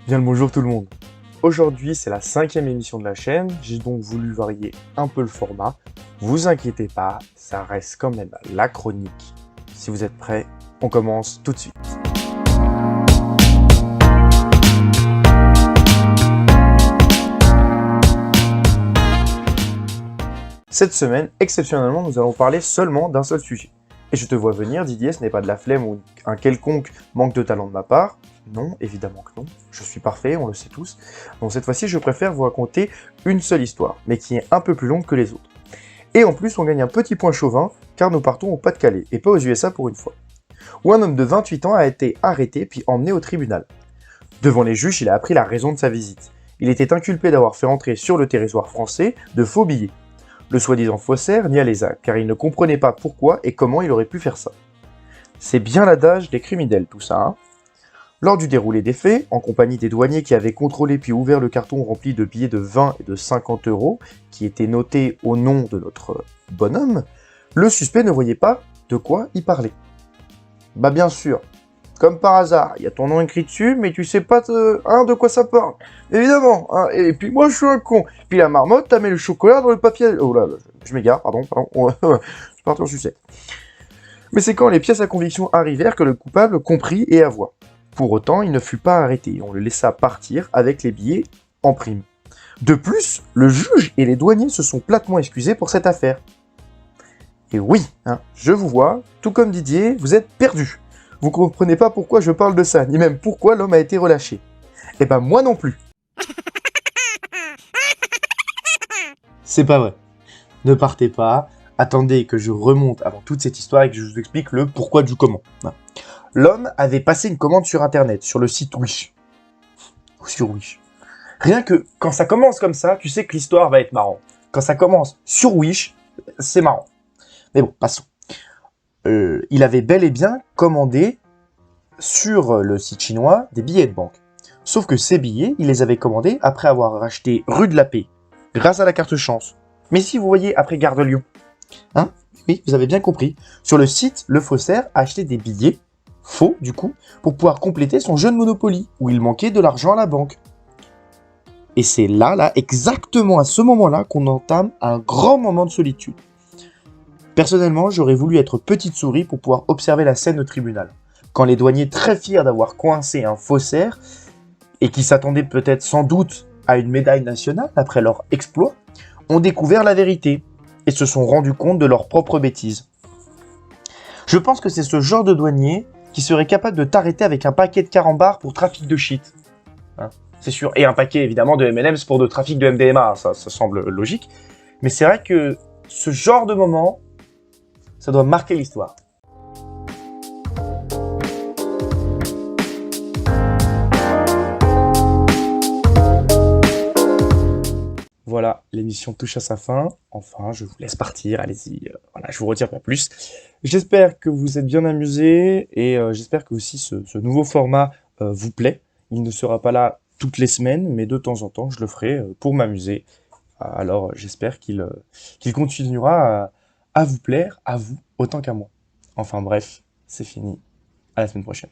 Bien le bonjour tout le monde. Aujourd'hui c'est la 5e émission de la chaîne, j'ai donc voulu varier un peu le format. Vous inquiétez pas, ça reste quand même la chronique. Si vous êtes prêts, on commence tout de suite. Cette semaine, exceptionnellement, nous allons parler seulement d'un seul sujet. Et je te vois venir, Didier, ce n'est pas de la flemme ou un quelconque manque de talent de ma part. Non, évidemment que non. Je suis parfait, on le sait tous. Donc cette fois-ci, je préfère vous raconter une seule histoire, mais qui est un peu plus longue que les autres. Et en plus, on gagne un petit point chauvin, car nous partons au Pas-de-Calais, et pas aux USA pour une fois. Où un homme de 28 ans a été arrêté puis emmené au tribunal. Devant les juges, il a appris la raison de sa visite. Il était inculpé d'avoir fait entrer sur le territoire français de faux billets. Le soi-disant faussaire nia les actes, car il ne comprenait pas pourquoi et comment il aurait pu faire ça. C'est bien l'adage des criminels tout ça, hein. Lors du déroulé des faits, en compagnie des douaniers qui avaient contrôlé puis ouvert le carton rempli de billets de 20 et de 50 euros, qui étaient notés au nom de notre bonhomme, le suspect ne voyait pas de quoi il parlait. Bah bien sûr, comme par hasard, il y a ton nom écrit dessus, mais tu sais pas de quoi ça parle. Évidemment, hein, et puis moi je suis un con. Puis la marmotte, t'as mis le chocolat dans le papier... Oh là, je m'égare, pardon. Je suis parti en sucette. Mais c'est quand les pièces à conviction arrivèrent que le coupable comprit et avoua. Pour autant, il ne fut pas arrêté, on le laissa partir avec les billets en prime. De plus, le juge et les douaniers se sont platement excusés pour cette affaire. Et oui, hein, je vous vois, tout comme Didier, vous êtes perdu. Vous comprenez pas pourquoi je parle de ça, ni même pourquoi l'homme a été relâché. Eh ben moi non plus. C'est pas vrai. Ne partez pas, attendez que je remonte avant toute cette histoire et que je vous explique le pourquoi du comment. L'homme avait passé une commande sur internet, sur le site Wish. Ou sur Wish. Rien que quand ça commence comme ça, tu sais que l'histoire va être marrante. Quand ça commence sur Wish, c'est marrant. Mais bon, passons. Il avait bel et bien commandé sur le site chinois des billets de banque. Sauf que ces billets, il les avait commandés après avoir racheté rue de la Paix, grâce à la carte chance. Mais si vous voyez après Gare de Lyon, hein, oui, vous avez bien compris, sur le site, le faussaire a acheté des billets, faux du coup, pour pouvoir compléter son jeu de Monopoly, où il manquait de l'argent à la banque. Et c'est là, exactement à ce moment-là, qu'on entame un grand moment de solitude. Personnellement, j'aurais voulu être petite souris pour pouvoir observer la scène au tribunal. Quand les douaniers, très fiers d'avoir coincé un faussaire, et qui s'attendaient peut-être sans doute à une médaille nationale après leur exploit, ont découvert la vérité, et se sont rendus compte de leurs propres bêtises. Je pense que c'est ce genre de douanier qui serait capable de t'arrêter avec un paquet de carambars pour trafic de shit. Hein, c'est sûr. Et un paquet évidemment de M&M's pour de trafic de MDMA, ça semble logique. Mais c'est vrai que ce genre de moment, ça doit marquer l'histoire. Voilà, l'émission touche à sa fin. Enfin, je vous laisse partir, allez-y. Voilà, je vous retiens pas plus. J'espère que vous êtes bien amusés et j'espère que aussi ce nouveau format vous plaît. Il ne sera pas là toutes les semaines, mais de temps en temps, je le ferai pour m'amuser. Alors, j'espère qu'il continuera à vous plaire, à vous, autant qu'à moi. Enfin bref, c'est fini. À la semaine prochaine.